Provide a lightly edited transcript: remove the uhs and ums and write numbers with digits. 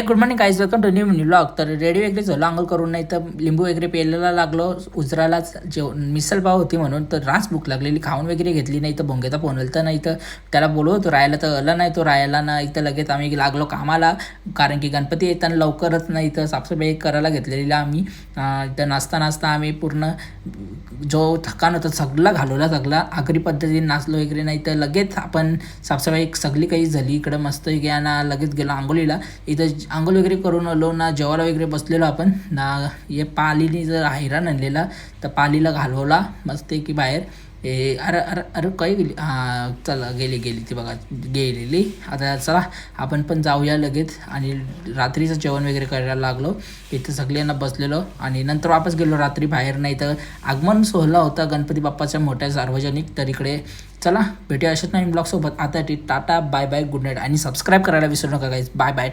हे good morning guys, welcome to new vlog. तर ready वगैरे झालं अंघोळ करून, नाही तर लिंबू वगैरे प्यायला लागलो. उजरालाच मिसल पाव होती म्हणून तर रास भूक लागलेली, खाऊन वगैरे घेतली. नाही तर भोंगेचा फोन तर नाही तर त्याला बोलवतो राहायला, तर आला नाही तो राहायला ना. इथं लगेच आम्ही लागलो कामाला, कारण की गणपती येताना लवकरच नाही तर साफसफाई करायला घेतलेली आम्ही. इथं नाचता आम्ही पूर्ण जो थकान होता सगळा घालवला, सगळा आगरी पद्धतीने नाचलो वगैरे. नाही तर लगेच आपण साफसफाई सगळी काही झाली. इकडं मस्त घ्या ना, लगेच गेलो आंघोळीला. इथं आंघोळ वगैरे करून आलो ना, जेवायला वगैरे बसलेलो आपण ना. हे पालीने जर हैराण आणलेला तर पालीला घालवला मस्त की बाहेर. अरे अरे अरे काही गेली, हां चला गेली ती बघा, गेलेली. आता चला आपण पण जाऊया लगेच. आणि रात्रीचं जेवण वगैरे करायला लागलो. इथं सगळ्यांना बसलेलो आणि नंतर वापस गेलो रात्री बाहेर. नाही तर आगमन सोहळा होता गणपती बाप्पाच्या मोठ्या सार्वजनिक. तर इकडे चला भेटूया अशाच नवीन ब्लॉगसोबत. आता tata bye bye, good night. आणि सबस्क्राईब करायला विसरू नका गाईज. Bye bye.